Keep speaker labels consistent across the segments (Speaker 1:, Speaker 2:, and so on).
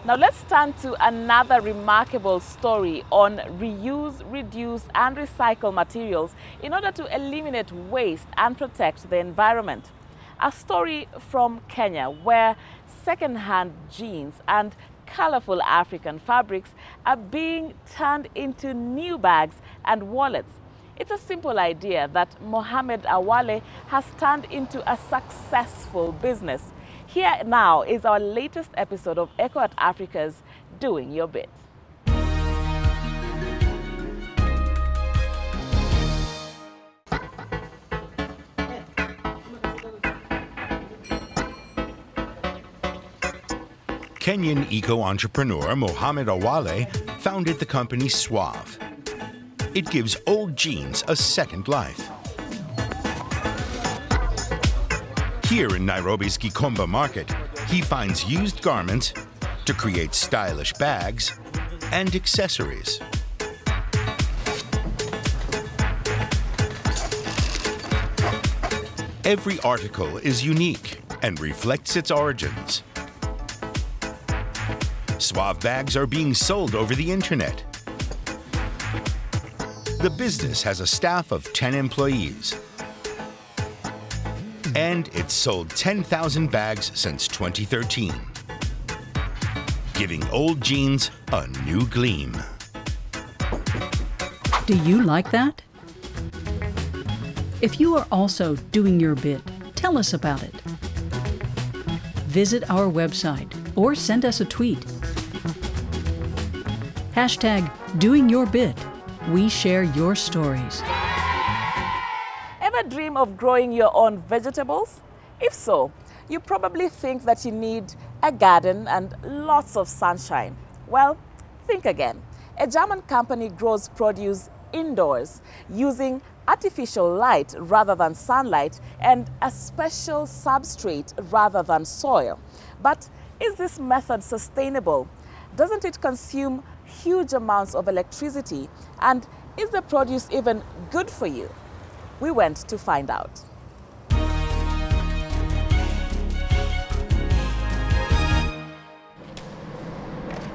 Speaker 1: Now let's turn to another remarkable story on reuse, reduce and recycle materials in order to eliminate waste and protect the environment. A story from Kenya where second-hand jeans and colorful African fabrics are being turned into new bags and wallets. It's a simple idea that Mohamed Awale has turned into a successful business. Here now is our latest episode of Echo at Africa's Doing Your Bit.
Speaker 2: Kenyan eco-entrepreneur Mohamed Awale founded the company Suave. It gives old jeans a second life. Here in Nairobi's Gikomba market, he finds used garments to create stylish bags and accessories. Every article is unique and reflects its origins. Suave bags are being sold over the internet. The business has a staff of 10 employees. And it's sold 10,000 bags since 2013, giving old jeans a new gleam.
Speaker 3: Do you like that? If you are also doing your bit, tell us about it. Visit our website or send us a tweet. #DoingYourBit. We share your stories.
Speaker 1: Ever dream of growing your own vegetables? If so, you probably think that you need a garden and lots of sunshine. Well, think again. A German company grows produce indoors using artificial light rather than sunlight and a special substrate rather than soil. But is this method sustainable? Doesn't it consume huge amounts of electricity? And is the produce even good for you? We went to find out.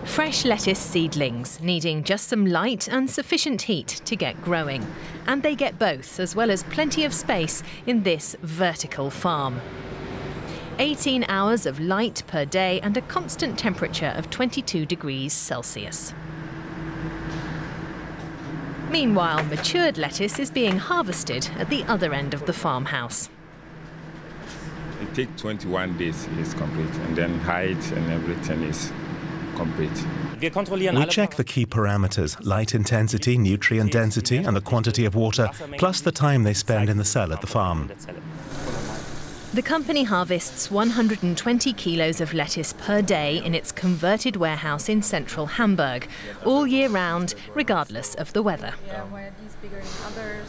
Speaker 4: Fresh lettuce seedlings needing just some light and sufficient heat to get growing. And they get both, as well as plenty of space in this vertical farm. 18 hours of light per day and a constant temperature of 22 degrees Celsius. Meanwhile, matured lettuce is being harvested at the other end of the farmhouse.
Speaker 5: It takes 21 days, it's complete, and then height and everything is complete.
Speaker 6: We check the key parameters: light intensity, nutrient density, and the quantity of water, plus the time they spend in the cell at the farm.
Speaker 4: The company harvests 120 kilos of lettuce per day in its converted warehouse in central Hamburg, all year round, regardless of the weather.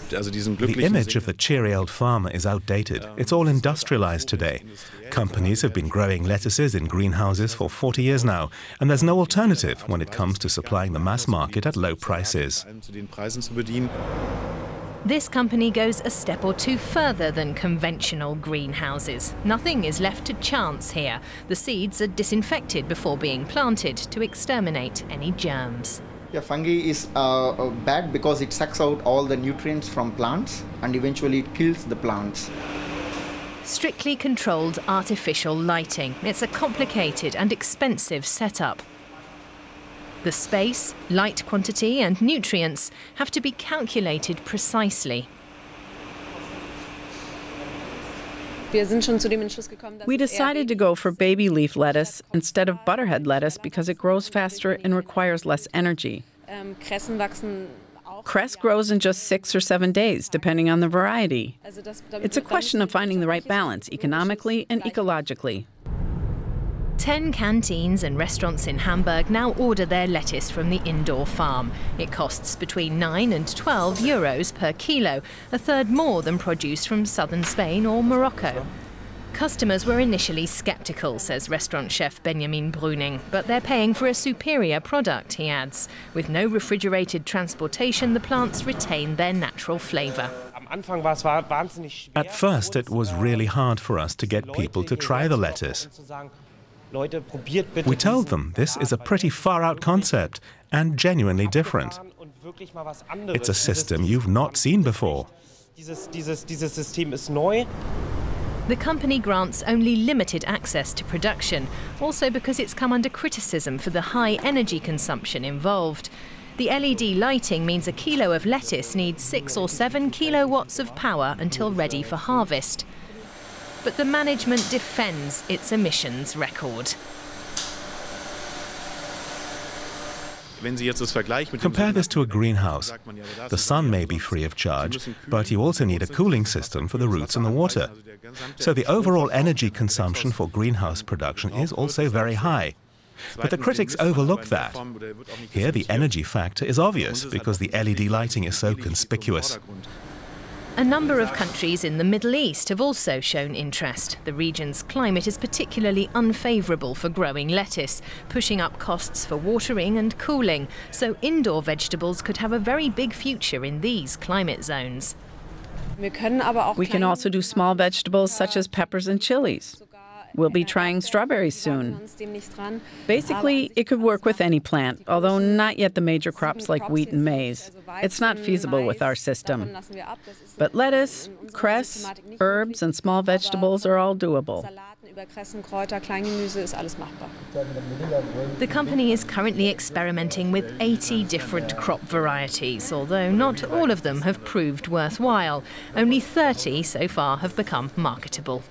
Speaker 6: The image of the cheery old farmer is outdated. It's all industrialized today. Companies have been growing lettuces in greenhouses for 40 years now, and there's no alternative when it comes to supplying the mass market at low prices.
Speaker 4: This company goes a step or two further than conventional greenhouses. Nothing is left to chance here. The seeds are disinfected before being planted to exterminate any germs.
Speaker 7: Yeah, fungi is bad because it sucks out all the nutrients from plants and eventually it kills the plants.
Speaker 4: Strictly controlled artificial lighting. It's a complicated and expensive setup. The space, light quantity and nutrients have to be calculated precisely.
Speaker 8: We decided to go for baby leaf lettuce instead of butterhead lettuce because it grows faster and requires less energy. Cress grows in just 6 or 7 days, depending on the variety. It's a question of finding the right balance economically and ecologically.
Speaker 4: 10 canteens and restaurants in Hamburg now order their lettuce from the indoor farm. It costs between 9 and 12 euros per kilo, a third more than produce from southern Spain or Morocco. Customers were initially sceptical, says restaurant chef Benjamin Brüning, but they're paying for a superior product, he adds. With no refrigerated transportation, the plants retain their natural flavour.
Speaker 6: At first, it was really hard for us to get people to try the lettuce. We told them this is a pretty far-out concept and genuinely different. It's a system you've not seen before.
Speaker 4: The company grants only limited access to production, also because it's come under criticism for the high energy consumption involved. The LED lighting means a kilo of lettuce needs 6 or 7 kilowatts of power until ready for harvest. But the management defends its emissions record.
Speaker 6: Compare this to a greenhouse. The sun may be free of charge, but you also need a cooling system for the roots and the water. So the overall energy consumption for greenhouse production is also very high. But the critics overlook that. Here the energy factor is obvious because the LED lighting is so conspicuous.
Speaker 4: A number of countries in the Middle East have also shown interest. The region's climate is particularly unfavourable for growing lettuce, pushing up costs for watering and cooling, so indoor vegetables could have a very big future in these climate zones.
Speaker 8: We can also do small vegetables such as peppers and chilies. We'll be trying strawberries soon. Basically, it could work with any plant, although not yet the major crops like wheat and maize. It's not feasible with our system. But lettuce, cress, herbs, and small vegetables are all doable.
Speaker 4: The company is currently experimenting with 80 different crop varieties, although not all of them have proved worthwhile. Only 30 so far have become marketable.